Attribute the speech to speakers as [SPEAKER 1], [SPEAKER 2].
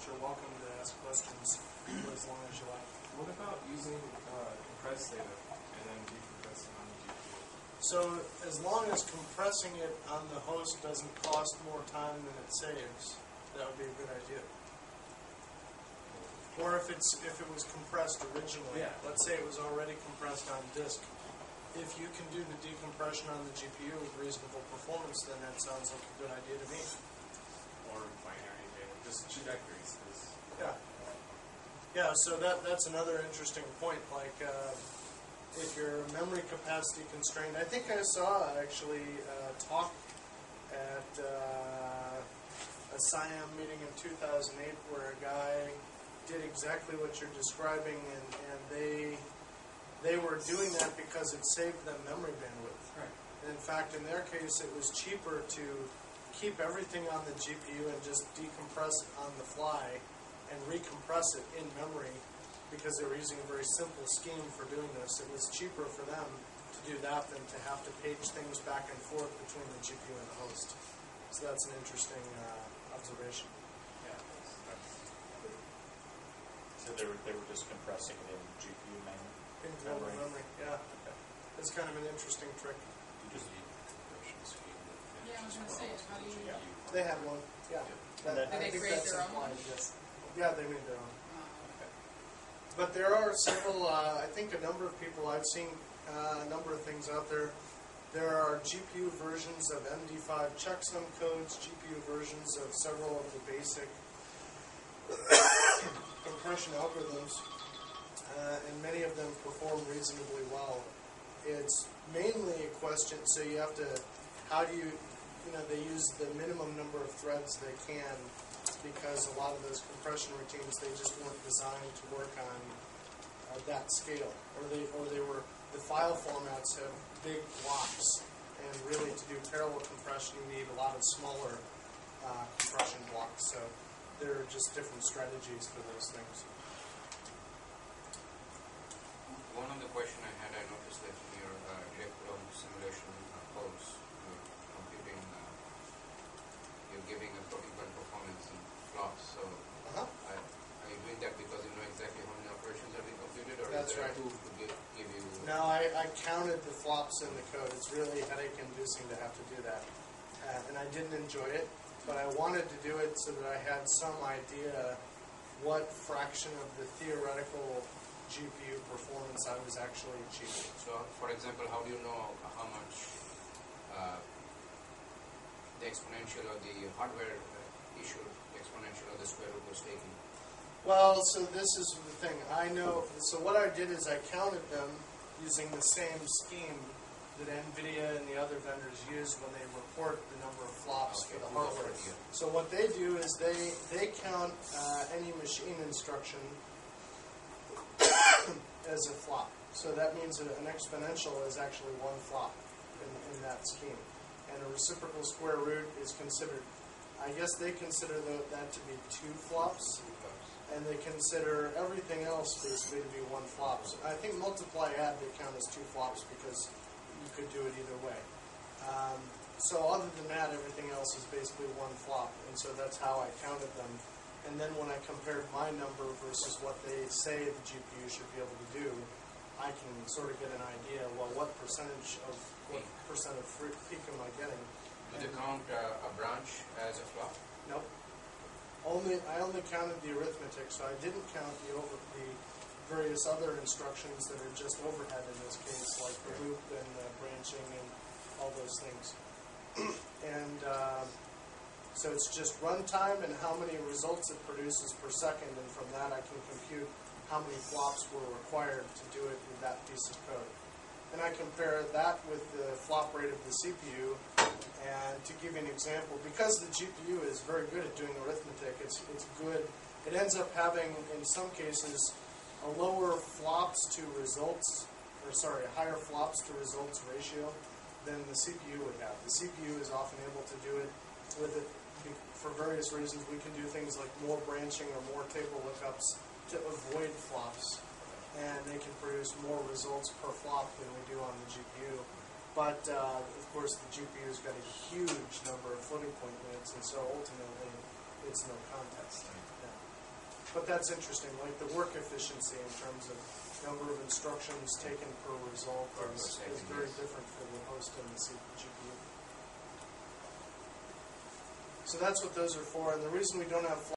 [SPEAKER 1] you're welcome to ask questions for as long as you like.
[SPEAKER 2] What about using compressed data and then decompressing on the GPU?
[SPEAKER 1] So as long as compressing it on the host doesn't cost more time than it saves, that would be a good idea. Or if it was compressed originally, let's say it was already compressed on disk, if you can do the decompression on the GPU with reasonable performance, then that sounds like a good idea to me.
[SPEAKER 2] Or binary data, just trajectories.
[SPEAKER 1] Yeah. Yeah, so that's another interesting point. Like, if your memory capacity constrained, I think I saw actually a talk at a SIAM meeting in 2008 where a guy did exactly what you're describing, and they were doing that because it saved them memory bandwidth.
[SPEAKER 2] Right.
[SPEAKER 1] And in fact, in their case, it was cheaper to keep everything on the GPU and just decompress it on the fly and recompress it in memory because they were using a very simple scheme for doing this. It was cheaper for them to do that than to have to page things back and forth between the GPU and the host. So that's an interesting observation.
[SPEAKER 3] So they were just compressing it in GPU memory?
[SPEAKER 1] In global memory, yeah.
[SPEAKER 3] Okay.
[SPEAKER 1] It's kind of an interesting trick.
[SPEAKER 4] You just need a compression scheme.
[SPEAKER 5] Yeah, I was going to say, how do you...
[SPEAKER 1] They had one, yeah.
[SPEAKER 5] Did they create their own?
[SPEAKER 1] Yes. Yeah, they made their own.
[SPEAKER 5] Okay.
[SPEAKER 1] But there are several, I think a number of people, I've seen a number of things out there. There are GPU versions of MD5 checksum codes, GPU versions of several of the basic compression algorithms, and many of them perform reasonably well. It's mainly a question, so you have to, how do you, they use the minimum number of threads they can, because a lot of those compression routines, they just weren't designed to work on that scale, or they were, the file formats have big blocks, and really to do parallel compression you need a lot of smaller compression blocks, so there are just different strategies for those things.
[SPEAKER 4] One of the question I had, I noticed that in your direct simulation codes, you're computing, you're giving a particular performance in flops. So are you doing that because you know exactly how many operations are being computed, or
[SPEAKER 1] That's
[SPEAKER 4] is there
[SPEAKER 1] right.
[SPEAKER 4] a tool to give you?
[SPEAKER 1] No, I counted the flops in the code. It's really headache-inducing to have to do that, and I didn't enjoy it. But I wanted to do it so that I had some idea what fraction of the theoretical GPU performance I was actually achieving.
[SPEAKER 4] So, for example, how do you know how much the exponential or the hardware issue, the exponential or the square root was taking?
[SPEAKER 1] Well, so this is the thing. I know, so what I did is I counted them using the same scheme that NVIDIA and the other vendors use when they report the number of flops for the hardware. So what they do is they count any machine instruction as a flop. So that means an exponential is actually one flop in that scheme. And a reciprocal square root is considered, I guess they consider that to be two flops. And they consider everything else basically to be one flop. So I think multiply add they count as two flops because you could do it either way. So other than that, everything else is basically one flop, and so that's how I counted them. And then when I compared my number versus what they say the GPU should be able to do, I can sort of get an idea, well, what percent of peak am I getting?
[SPEAKER 4] Do they count a branch as a flop?
[SPEAKER 1] Nope. I only counted the arithmetic, so I didn't count the various other instructions that are just overhead in this case, like the loop and branching and all those things. And so it's just runtime and how many results it produces per second, and from that I can compute how many flops were required to do it with that piece of code. And I compare that with the flop rate of the CPU, and to give you an example, because the GPU is very good at doing arithmetic, it's good. It ends up having, in some cases, a lower flops to results, or sorry, a higher flops to results ratio than the CPU would have. The CPU is often able to do it with it for various reasons. We can do things like more branching or more table lookups to avoid flops, and they can produce more results per flop than we do on the GPU. But, of course, the GPU's got a huge number of floating point units, and so ultimately it's no contest. Yeah. But that's interesting, like the work efficiency in terms of number of instructions taken per result
[SPEAKER 4] Per
[SPEAKER 1] is
[SPEAKER 4] second,
[SPEAKER 1] very
[SPEAKER 4] yes.
[SPEAKER 1] different for the host and the GPU. So that's what those are for, and the reason we don't have